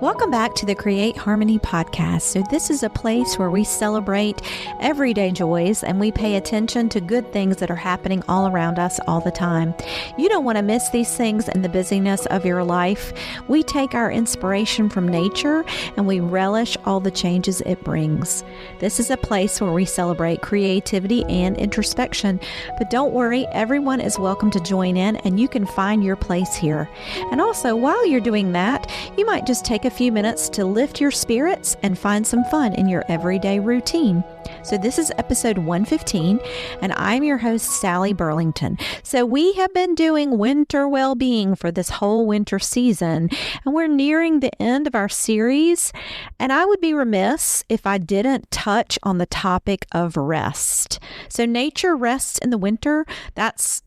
Welcome back to the Create Harmony podcast. So this is a place where we celebrate everyday joys and we pay attention to good things that are happening all around us all the time. You don't want to miss these things in the busyness of your life. We take our inspiration from nature and we relish all the changes it brings. This is a place where we celebrate creativity and introspection. But don't worry, everyone is welcome to join in and you can find your place here. And also, while you're doing that, you might just take a few minutes to lift your spirits and find some fun in your everyday routine. So this is episode 115, and I'm your host, Sally Burlington. So we have been doing winter well-being for this whole winter season, and we're nearing the end of our series, and I would be remiss if I didn't touch on the topic of rest. So nature rests in the winter. That's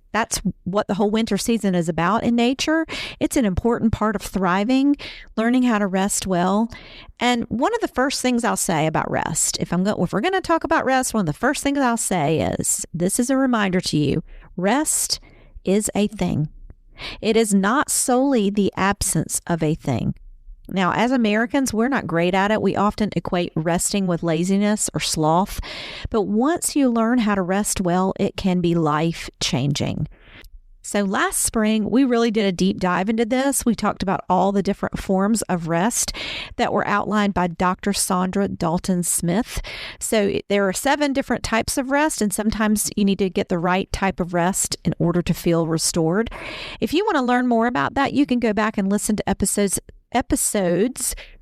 what the whole winter season is about in nature. It's an important part of thriving, learning how to rest well. And one of the first things I'll say about rest, if we're going to talk about rest, one of the first things I'll say is, this is a reminder to you, rest is a thing. It is not solely the absence of a thing. Now, as Americans, we're not great at it. We often equate resting with laziness or sloth. But once you learn how to rest well, it can be life-changing. So last spring, we really did a deep dive into this. We talked about all the different forms of rest that were outlined by Dr. Saundra Dalton Smith. So there are 7 different types of rest, and sometimes you need to get the right type of rest in order to feel restored. If you want to learn more about that, you can go back and listen to episodes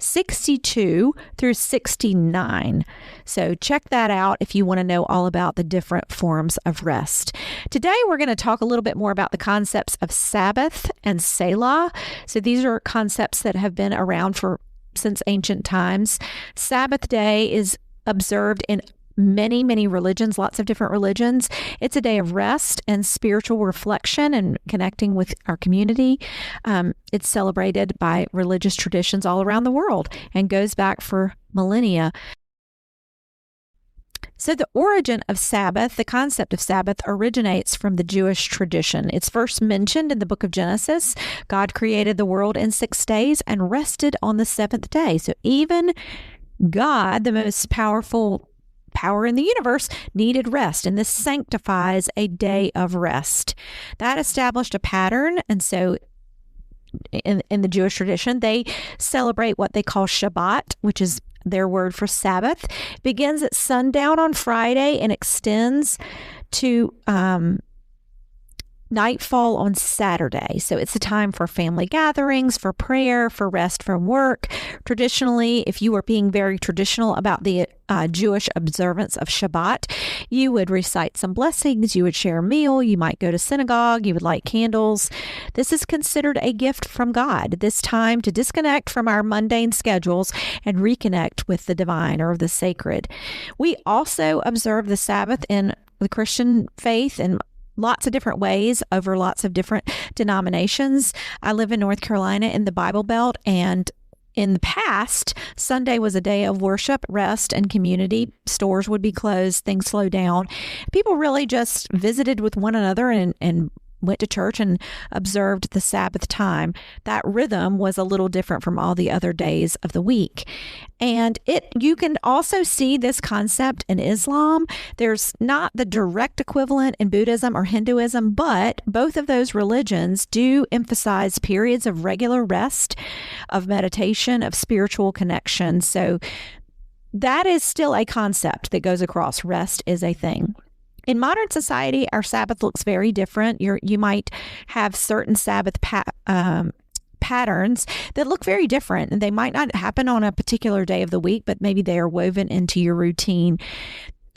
62 through 69. So check that out if you want to know all about the different forms of rest. Today, we're going to talk a little bit more about the concepts of Sabbath and Selah. So these are concepts that have been around since ancient times. Sabbath day is observed in many religions, lots of different religions. It's a day of rest and spiritual reflection and connecting with our community. It's celebrated by religious traditions all around the world and goes back for millennia. So the origin of Sabbath, the concept of Sabbath, originates from the Jewish tradition. It's first mentioned in the book of Genesis. God created the world in 6 days and rested on the 7th day. So even God, the most powerful power in the universe, needed rest, and this sanctifies a day of rest. That established a pattern, and so in the Jewish tradition, they celebrate what they call Shabbat, which is their word for Sabbath. It begins at sundown on Friday and extends to nightfall on Saturday. So it's a time for family gatherings, for prayer, for rest from work. Traditionally, if you were being very traditional about the Jewish observance of Shabbat, you would recite some blessings, you would share a meal, you might go to synagogue, you would light candles. This is considered a gift from God, this time to disconnect from our mundane schedules and reconnect with the divine or the sacred. We also observe the Sabbath in the Christian faith and lots of different ways over lots of different denominations. I live in North Carolina in the Bible Belt, and in the past, Sunday was a day of worship, rest, and community. Stores would be closed, things slowed down. People really just visited with one another and went to church and observed the Sabbath time. That rhythm was a little different from all the other days of the week. And you can also see this concept in Islam. There's not the direct equivalent in Buddhism or Hinduism, but both of those religions do emphasize periods of regular rest, of meditation, of spiritual connection. So that is still a concept that goes across. Rest is a thing. In modern society, our Sabbath looks very different. You might have certain Sabbath patterns that look very different, and they might not happen on a particular day of the week, but maybe they are woven into your routine.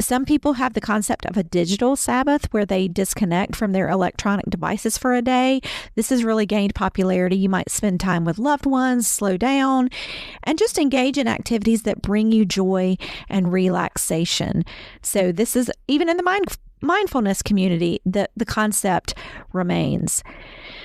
Some people have the concept of a digital Sabbath where they disconnect from their electronic devices for a day. This has really gained popularity. You might spend time with loved ones, slow down, and just engage in activities that bring you joy and relaxation. So this is, even in the mindfulness community, the concept remains.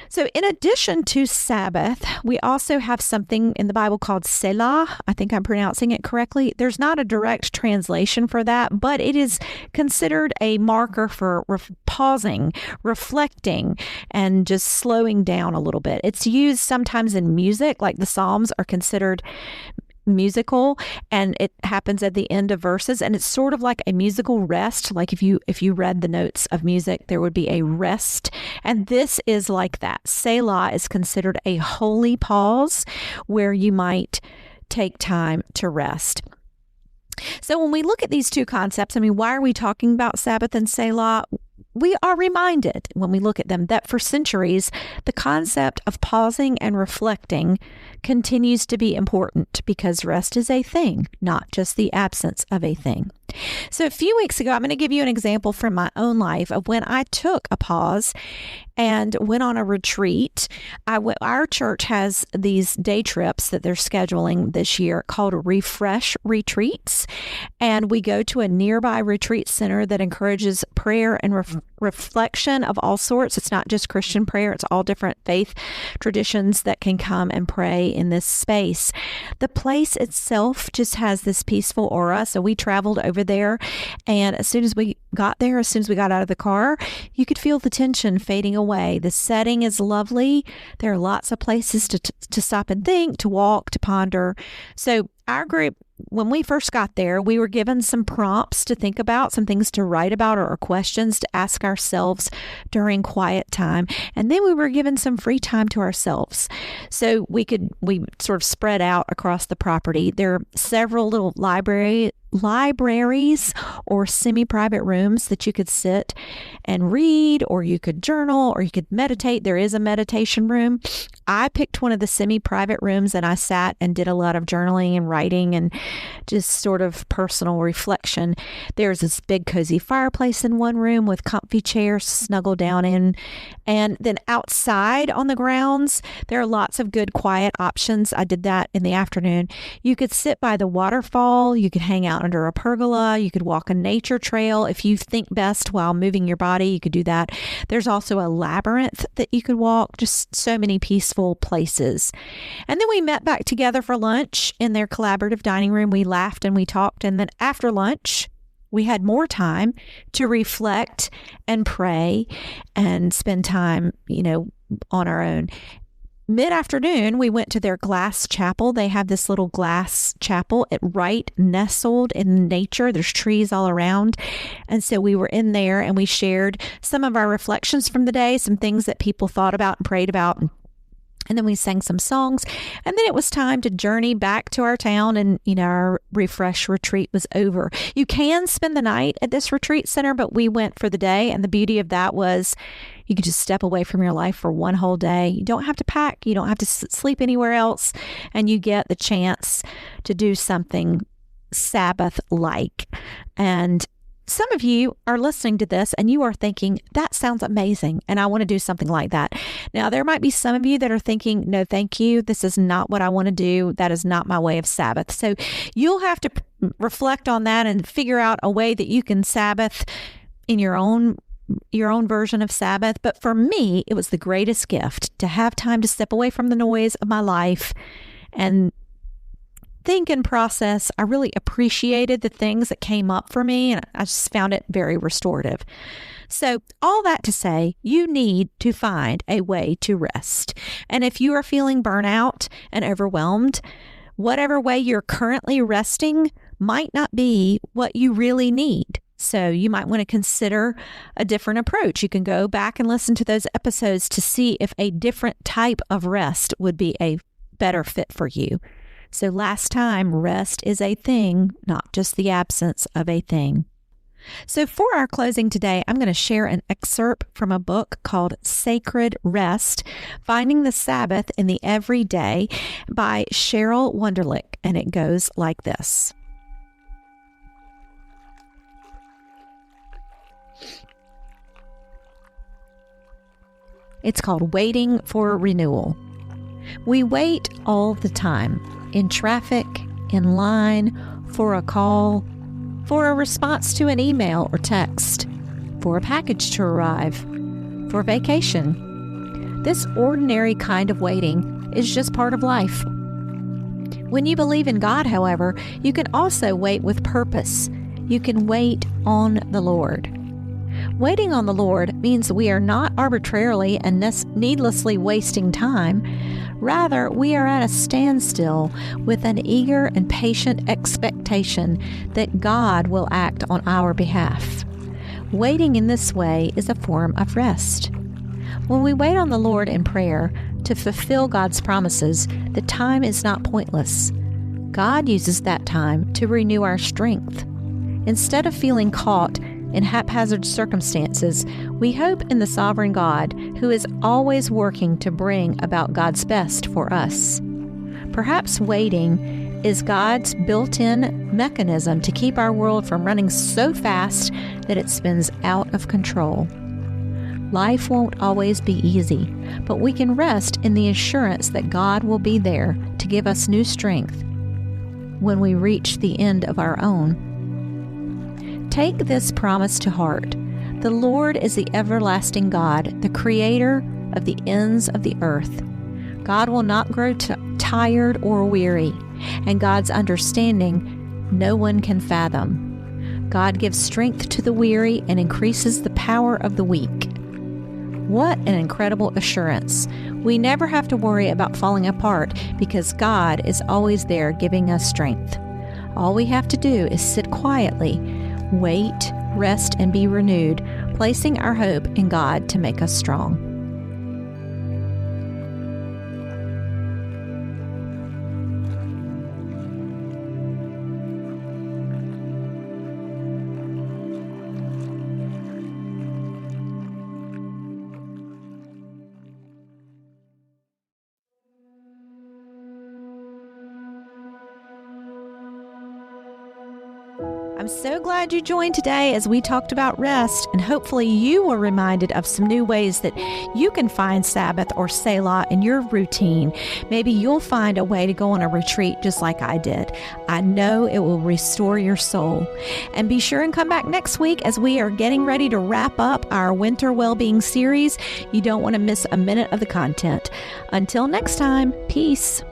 So in addition to Sabbath, we also have something in the Bible called Selah. I think I'm pronouncing it correctly. There's not a direct translation for that, but it is considered a marker for pausing, reflecting, and just slowing down a little bit. It's used sometimes in music, like the Psalms are considered musical, and it happens at the end of verses, and it's sort of like a musical rest. Like if you read the notes of music, there would be a rest, and this is like that. Selah is considered a holy pause where you might take time to rest. So when we look at these two concepts, why are we talking about Sabbath and Selah? We are reminded when we look at them that for centuries, the concept of pausing and reflecting continues to be important because rest is a thing, not just the absence of a thing. So a few weeks ago, I'm going to give you an example from my own life of when I took a pause and went on a retreat. Our church has these day trips that they're scheduling this year called refresh retreats. And we go to a nearby retreat center that encourages prayer and reflection of all sorts. It's not just Christian prayer. It's all different faith traditions that can come and pray in this space. The place itself just has this peaceful aura. So we traveled over there. And as soon as we got out of the car, you could feel the tension fading away. The setting is lovely. There are lots of places to stop and think, to walk, to ponder. So our group, when we first got there, we were given some prompts to think about, some things to write about, or questions to ask ourselves during quiet time. And then we were given some free time to ourselves. So we sort of spread out across the property. There are several little libraries or semi-private rooms that you could sit and read, or you could journal, or you could meditate. There is a meditation room. I picked one of the semi-private rooms and I sat and did a lot of journaling and writing and just sort of personal reflection. There's this big cozy fireplace in one room with comfy chairs to snuggle down in. And then outside on the grounds, there are lots of good quiet options. I did that in the afternoon. You could sit by the waterfall. You could hang out under a pergola. You could walk a nature trail. If you think best while moving your body, you could do that. There's also a labyrinth that you could walk. Just so many peaceful places. And then we met back together for lunch in their collaborative dining room. We laughed and we talked. And then after lunch, we had more time to reflect and pray and spend time, on our own. Mid-afternoon, we went to their glass chapel. They have this little glass chapel right nestled in nature. There's trees all around. And so we were in there and we shared some of our reflections from the day, some things that people thought about and prayed about. And then we sang some songs. And then it was time to journey back to our town. And, our refresh retreat was over. You can spend the night at this retreat center, but we went for the day. And the beauty of that was you could just step away from your life for one whole day. You don't have to pack. You don't have to sleep anywhere else. And you get the chance to do something Sabbath-like. And some of you are listening to this and you are thinking, that sounds amazing, and I want to do something like that. Now, there might be some of you that are thinking, no, thank you. This is not what I want to do. That is not my way of Sabbath. So you'll have to reflect on that and figure out a way that you can Sabbath in your own version of Sabbath. But for me, it was the greatest gift to have time to step away from the noise of my life and think and process. I really appreciated the things that came up for me, and I just found it very restorative. So all that to say, you need to find a way to rest. And if you are feeling burnout and overwhelmed, whatever way you're currently resting might not be what you really need. So you might want to consider a different approach. You can go back and listen to those episodes to see if a different type of rest would be a better fit for you. So last time, rest is a thing, not just the absence of a thing. So for our closing today, I'm going to share an excerpt from a book called Sacred Rest, Finding the Sabbath in the Everyday by Cheryl Wunderlich, and it goes like this. It's called Waiting for Renewal. We wait all the time. In traffic, in line, for a call, for a response to an email or text, for a package to arrive, for vacation. This ordinary kind of waiting is just part of life. When you believe in God, however, you can also wait with purpose. You can wait on the Lord. Waiting on the Lord means we are not arbitrarily and needlessly wasting time. Rather, we are at a standstill with an eager and patient expectation that God will act on our behalf. Waiting in this way is a form of rest. When we wait on the Lord in prayer to fulfill God's promises, the time is not pointless. God uses that time to renew our strength. Instead of feeling caught in haphazard circumstances, we hope in the sovereign God who is always working to bring about God's best for us. Perhaps waiting is God's built-in mechanism to keep our world from running so fast that it spins out of control. Life won't always be easy, but we can rest in the assurance that God will be there to give us new strength when we reach the end of our own. Take this promise to heart. The Lord is the everlasting God, the creator of the ends of the earth. God will not grow tired or weary, and God's understanding no one can fathom. God gives strength to the weary and increases the power of the weak. What an incredible assurance. We never have to worry about falling apart because God is always there giving us strength. All we have to do is sit quietly, wait, rest, and be renewed, placing our hope in God to make us strong. I'm so glad you joined today as we talked about rest, and hopefully you were reminded of some new ways that you can find Sabbath or Selah in your routine. Maybe you'll find a way to go on a retreat just like I did. I know it will restore your soul. And be sure and come back next week as we are getting ready to wrap up our Winter Wellbeing series. You don't want to miss a minute of the content. Until next time, peace.